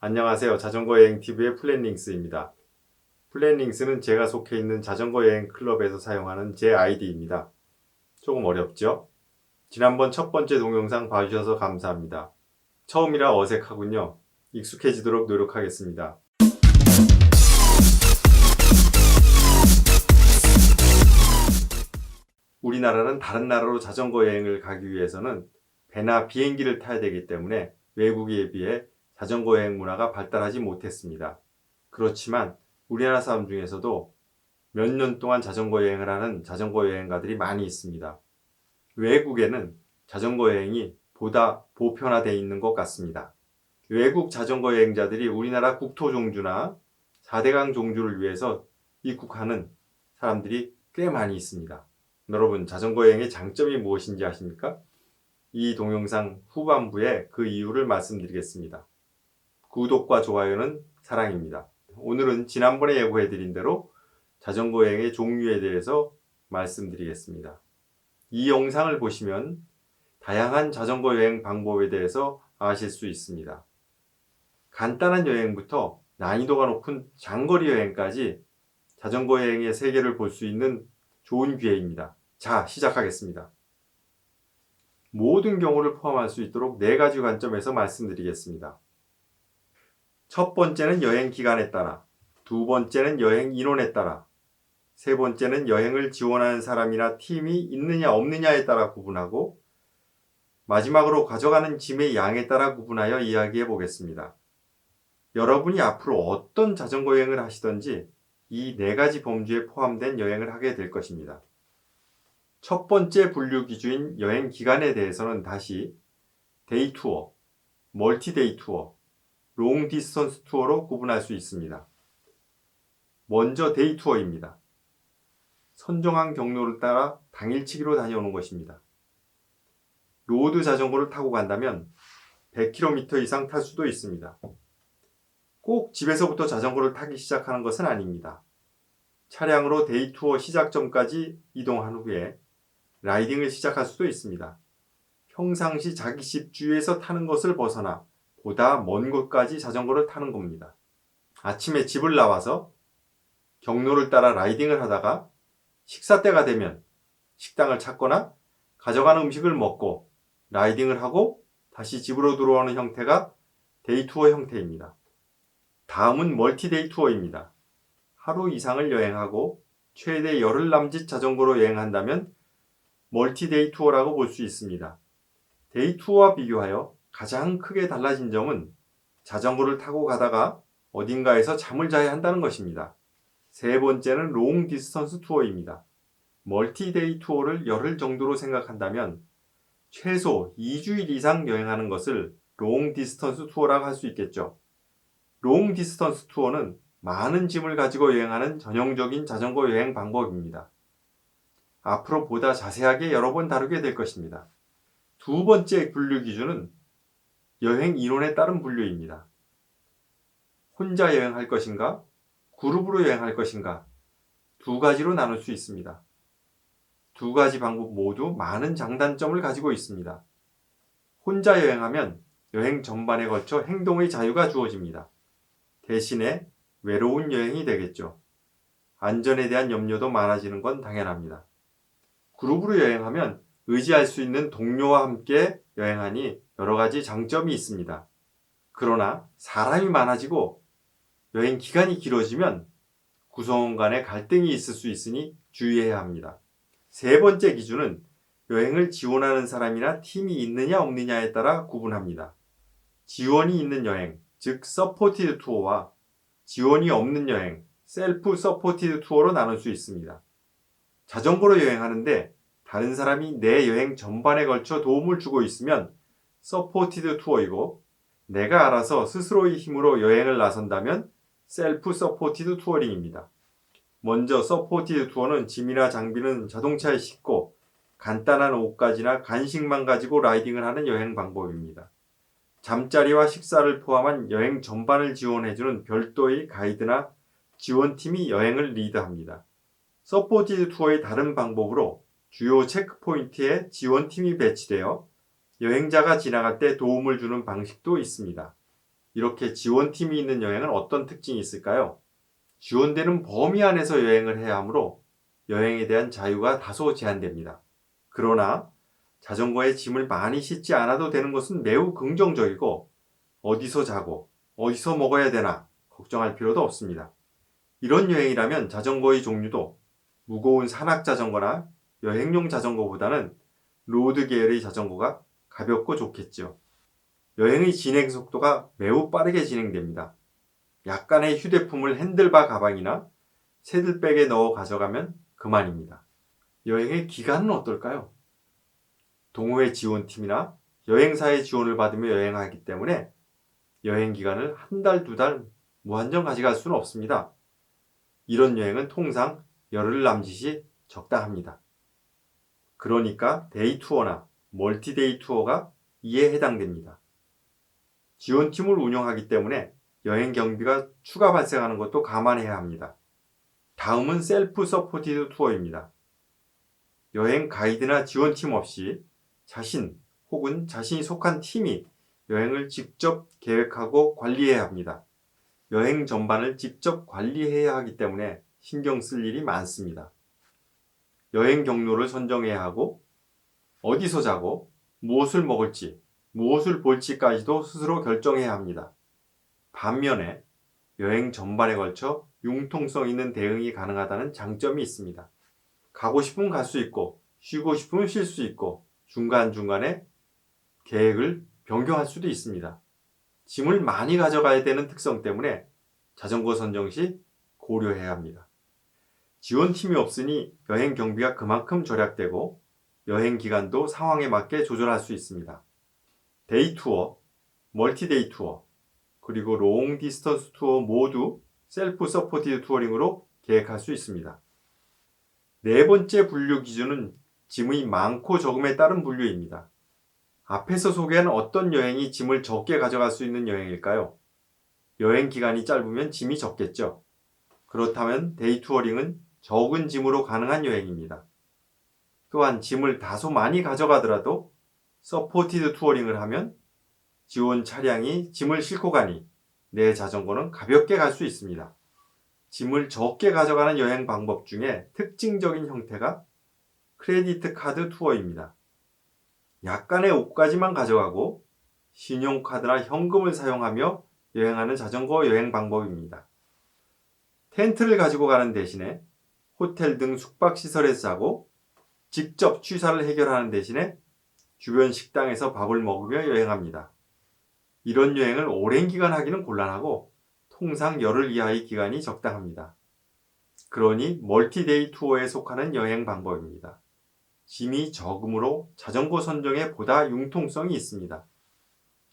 안녕하세요. 자전거 여행 TV의 플랜링스입니다. 플랜링스는 제가 속해 있는 자전거 여행 클럽에서 사용하는 제 아이디입니다. 조금 어렵죠? 지난번 첫 번째 동영상 봐주셔서 감사합니다. 처음이라 어색하군요. 익숙해지도록 노력하겠습니다. 우리나라는 다른 나라로 자전거 여행을 가기 위해서는 배나 비행기를 타야 되기 때문에 외국에 비해 자전거 여행 문화가 발달하지 못했습니다. 그렇지만 우리나라 사람 중에서도 몇 년 동안 자전거 여행을 하는 자전거 여행가들이 많이 있습니다. 외국에는 자전거 여행이 보다 보편화되어 있는 것 같습니다. 외국 자전거 여행자들이 우리나라 국토 종주나 4대강 종주를 위해서 입국하는 사람들이 꽤 많이 있습니다. 여러분, 자전거 여행의 장점이 무엇인지 아십니까? 이 동영상 후반부에 그 이유를 말씀드리겠습니다. 구독과 좋아요는 사랑입니다. 오늘은 지난번에 예고해드린 대로 자전거 여행의 종류에 대해서 말씀드리겠습니다. 이 영상을 보시면 다양한 자전거 여행 방법에 대해서 아실 수 있습니다. 간단한 여행부터 난이도가 높은 장거리 여행까지 자전거 여행의 세계를 볼 수 있는 좋은 기회입니다. 자, 시작하겠습니다. 모든 경우를 포함할 수 있도록 4가지 관점에서 말씀드리겠습니다. 첫 번째는 여행 기간에 따라, 두 번째는 여행 인원에 따라, 세 번째는 여행을 지원하는 사람이나 팀이 있느냐 없느냐에 따라 구분하고, 마지막으로 가져가는 짐의 양에 따라 구분하여 이야기해 보겠습니다. 여러분이 앞으로 어떤 자전거 여행을 하시던지 이 4가지 범주에 포함된 여행을 하게 될 것입니다. 첫 번째 분류 기준인 여행 기간에 대해서는 다시 데이 투어, 멀티 데이 투어, 롱 디스턴스 투어로 구분할 수 있습니다. 먼저 데이 투어입니다. 선정한 경로를 따라 당일치기로 다녀오는 것입니다. 로드 자전거를 타고 간다면 100km 이상 탈 수도 있습니다. 꼭 집에서부터 자전거를 타기 시작하는 것은 아닙니다. 차량으로 데이 투어 시작점까지 이동한 후에 라이딩을 시작할 수도 있습니다. 평상시 자기 집 주위에서 타는 것을 벗어나 보다 먼 곳까지 자전거를 타는 겁니다. 아침에 집을 나와서 경로를 따라 라이딩을 하다가 식사 때가 되면 식당을 찾거나 가져가는 음식을 먹고 라이딩을 하고 다시 집으로 들어오는 형태가 데이 투어 형태입니다. 다음은 멀티 데이 투어입니다. 하루 이상을 여행하고 최대 열흘 남짓 자전거로 여행한다면 멀티 데이 투어라고 볼 수 있습니다. 데이 투어와 비교하여 가장 크게 달라진 점은 자전거를 타고 가다가 어딘가에서 잠을 자야 한다는 것입니다. 세 번째는 롱 디스턴스 투어입니다. 멀티 데이 투어를 열흘 정도로 생각한다면 최소 2주일 이상 여행하는 것을 롱 디스턴스 투어라고 할 수 있겠죠. 롱 디스턴스 투어는 많은 짐을 가지고 여행하는 전형적인 자전거 여행 방법입니다. 앞으로 보다 자세하게 여러 번 다루게 될 것입니다. 두 번째 분류 기준은 여행 인원에 따른 분류입니다. 혼자 여행할 것인가? 그룹으로 여행할 것인가? 두 가지로 나눌 수 있습니다. 두 가지 방법 모두 많은 장단점을 가지고 있습니다. 혼자 여행하면 여행 전반에 걸쳐 행동의 자유가 주어집니다. 대신에 외로운 여행이 되겠죠. 안전에 대한 염려도 많아지는 건 당연합니다. 그룹으로 여행하면 의지할 수 있는 동료와 함께 여행하니 여러 가지 장점이 있습니다. 그러나 사람이 많아지고 여행 기간이 길어지면 구성원 간의 갈등이 있을 수 있으니 주의해야 합니다. 세 번째 기준은 여행을 지원하는 사람이나 팀이 있느냐 없느냐에 따라 구분합니다. 지원이 있는 여행, 즉 서포티드 투어와 지원이 없는 여행, 셀프 서포티드 투어로 나눌 수 있습니다. 자전거로 여행하는데 다른 사람이 내 여행 전반에 걸쳐 도움을 주고 있으면 서포티드 투어이고, 내가 알아서 스스로의 힘으로 여행을 나선다면 셀프 서포티드 투어링입니다. 먼저 서포티드 투어는 짐이나 장비는 자동차에 싣고 간단한 옷가지나 간식만 가지고 라이딩을 하는 여행 방법입니다. 잠자리와 식사를 포함한 여행 전반을 지원해주는 별도의 가이드나 지원팀이 여행을 리드합니다. 서포티드 투어의 다른 방법으로 주요 체크포인트에 지원팀이 배치되어 여행자가 지나갈 때 도움을 주는 방식도 있습니다. 이렇게 지원팀이 있는 여행은 어떤 특징이 있을까요? 지원되는 범위 안에서 여행을 해야 하므로 여행에 대한 자유가 다소 제한됩니다. 그러나 자전거에 짐을 많이 싣지 않아도 되는 것은 매우 긍정적이고 어디서 자고 어디서 먹어야 되나 걱정할 필요도 없습니다. 이런 여행이라면 자전거의 종류도 무거운 산악 자전거나 여행용 자전거보다는 로드 계열의 자전거가 가볍고 좋겠죠. 여행의 진행 속도가 매우 빠르게 진행됩니다. 약간의 휴대품을 핸들바 가방이나 새들백에 넣어 가져가면 그만입니다. 여행의 기간은 어떨까요? 동호회 지원팀이나 여행사의 지원을 받으며 여행하기 때문에 여행 기간을 한 달, 두 달 무한정 가져갈 수는 없습니다. 이런 여행은 통상 열흘 남짓이 적당합니다. 그러니까 데이 투어나 멀티데이 투어가 이에 해당됩니다. 지원팀을 운영하기 때문에 여행 경비가 추가 발생하는 것도 감안해야 합니다. 다음은 셀프 서포티드 투어입니다. 여행 가이드나 지원팀 없이 자신 혹은 자신이 속한 팀이 여행을 직접 계획하고 관리해야 합니다. 여행 전반을 직접 관리해야 하기 때문에 신경 쓸 일이 많습니다. 여행 경로를 선정해야 하고 어디서 자고 무엇을 먹을지 무엇을 볼지까지도 스스로 결정해야 합니다. 반면에 여행 전반에 걸쳐 융통성 있는 대응이 가능하다는 장점이 있습니다. 가고 싶으면 갈 수 있고 쉬고 싶으면 쉴 수 있고 중간중간에 계획을 변경할 수도 있습니다. 짐을 많이 가져가야 되는 특성 때문에 자전거 선정 시 고려해야 합니다. 지원팀이 없으니 여행 경비가 그만큼 절약되고 여행 기간도 상황에 맞게 조절할 수 있습니다. 데이 투어, 멀티데이 투어, 그리고 롱 디스턴스 투어 모두 셀프 서포티드 투어링으로 계획할 수 있습니다. 네 번째 분류 기준은 짐의 많고 적음에 따른 분류입니다. 앞에서 소개한 어떤 여행이 짐을 적게 가져갈 수 있는 여행일까요? 여행 기간이 짧으면 짐이 적겠죠. 그렇다면 데이 투어링은 적은 짐으로 가능한 여행입니다. 또한 짐을 다소 많이 가져가더라도 서포티드 투어링을 하면 지원 차량이 짐을 싣고 가니 내 자전거는 가볍게 갈 수 있습니다. 짐을 적게 가져가는 여행 방법 중에 특징적인 형태가 크레디트 카드 투어입니다. 약간의 옷까지만 가져가고 신용카드나 현금을 사용하며 여행하는 자전거 여행 방법입니다. 텐트를 가지고 가는 대신에 호텔 등 숙박시설에서 자고 직접 취사를 해결하는 대신에 주변 식당에서 밥을 먹으며 여행합니다. 이런 여행을 오랜 기간 하기는 곤란하고 통상 열흘 이하의 기간이 적당합니다. 그러니 멀티데이 투어에 속하는 여행 방법입니다. 짐이 적으므로 자전거 선정에 보다 융통성이 있습니다.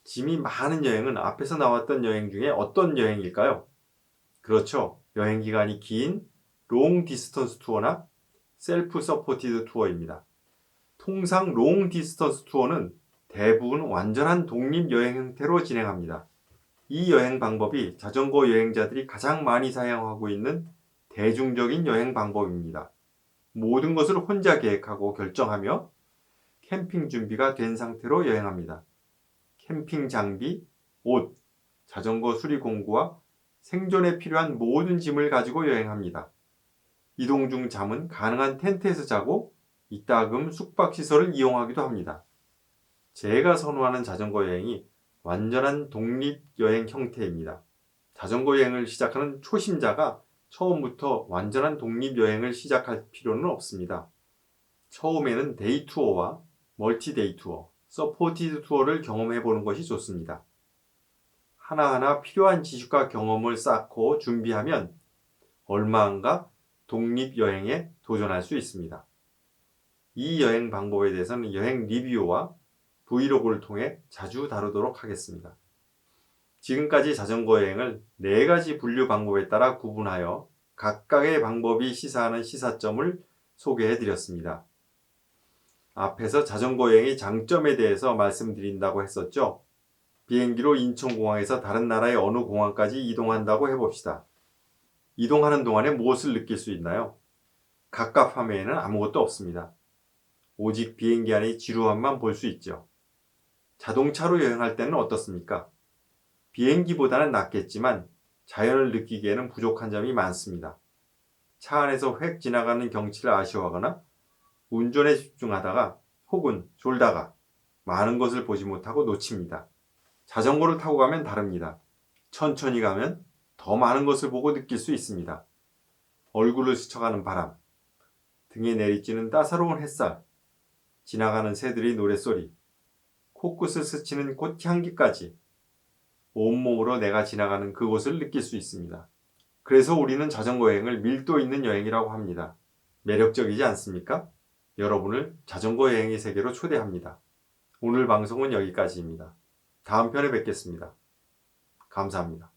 짐이 많은 여행은 앞에서 나왔던 여행 중에 어떤 여행일까요? 그렇죠. 여행 기간이 긴 롱 디스턴스 투어나 셀프 서포티드 투어입니다. 통상 롱 디스턴스 투어는 대부분 완전한 독립 여행 형태로 진행합니다. 이 여행 방법이 자전거 여행자들이 가장 많이 사용하고 있는 대중적인 여행 방법입니다. 모든 것을 혼자 계획하고 결정하며 캠핑 준비가 된 상태로 여행합니다. 캠핑 장비, 옷, 자전거 수리 공구와 생존에 필요한 모든 짐을 가지고 여행합니다. 이동 중 잠은 가능한 텐트에서 자고 이따금 숙박시설을 이용하기도 합니다. 제가 선호하는 자전거 여행이 완전한 독립 여행 형태입니다. 자전거 여행을 시작하는 초심자가 처음부터 완전한 독립 여행을 시작할 필요는 없습니다. 처음에는 데이 투어와 멀티데이 투어, 서포티드 투어를 경험해 보는 것이 좋습니다. 하나하나 필요한 지식과 경험을 쌓고 준비하면 얼마 안가 독립 여행에 도전할 수 있습니다. 이 여행 방법에 대해서는 여행 리뷰와 브이로그를 통해 자주 다루도록 하겠습니다. 지금까지 자전거 여행을 4가지 분류 방법에 따라 구분하여 각각의 방법이 시사하는 시사점을 소개해 드렸습니다. 앞에서 자전거 여행의 장점에 대해서 말씀드린다고 했었죠. 비행기로 인천공항에서 다른 나라의 어느 공항까지 이동한다고 해봅시다. 이동하는 동안에 무엇을 느낄 수 있나요? 갑갑함에는 아무것도 없습니다. 오직 비행기 안의 지루함만 볼 수 있죠. 자동차로 여행할 때는 어떻습니까? 비행기보다는 낫겠지만 자연을 느끼기에는 부족한 점이 많습니다. 차 안에서 획 지나가는 경치를 아쉬워하거나 운전에 집중하다가 혹은 졸다가 많은 것을 보지 못하고 놓칩니다. 자전거를 타고 가면 다릅니다. 천천히 가면 더 많은 것을 보고 느낄 수 있습니다. 얼굴을 스쳐가는 바람, 등에 내리쬐는 따사로운 햇살, 지나가는 새들의 노랫소리, 코끝을 스치는 꽃향기까지 온몸으로 내가 지나가는 그곳을 느낄 수 있습니다. 그래서 우리는 자전거 여행을 밀도 있는 여행이라고 합니다. 매력적이지 않습니까? 여러분을 자전거 여행의 세계로 초대합니다. 오늘 방송은 여기까지입니다. 다음 편에 뵙겠습니다. 감사합니다.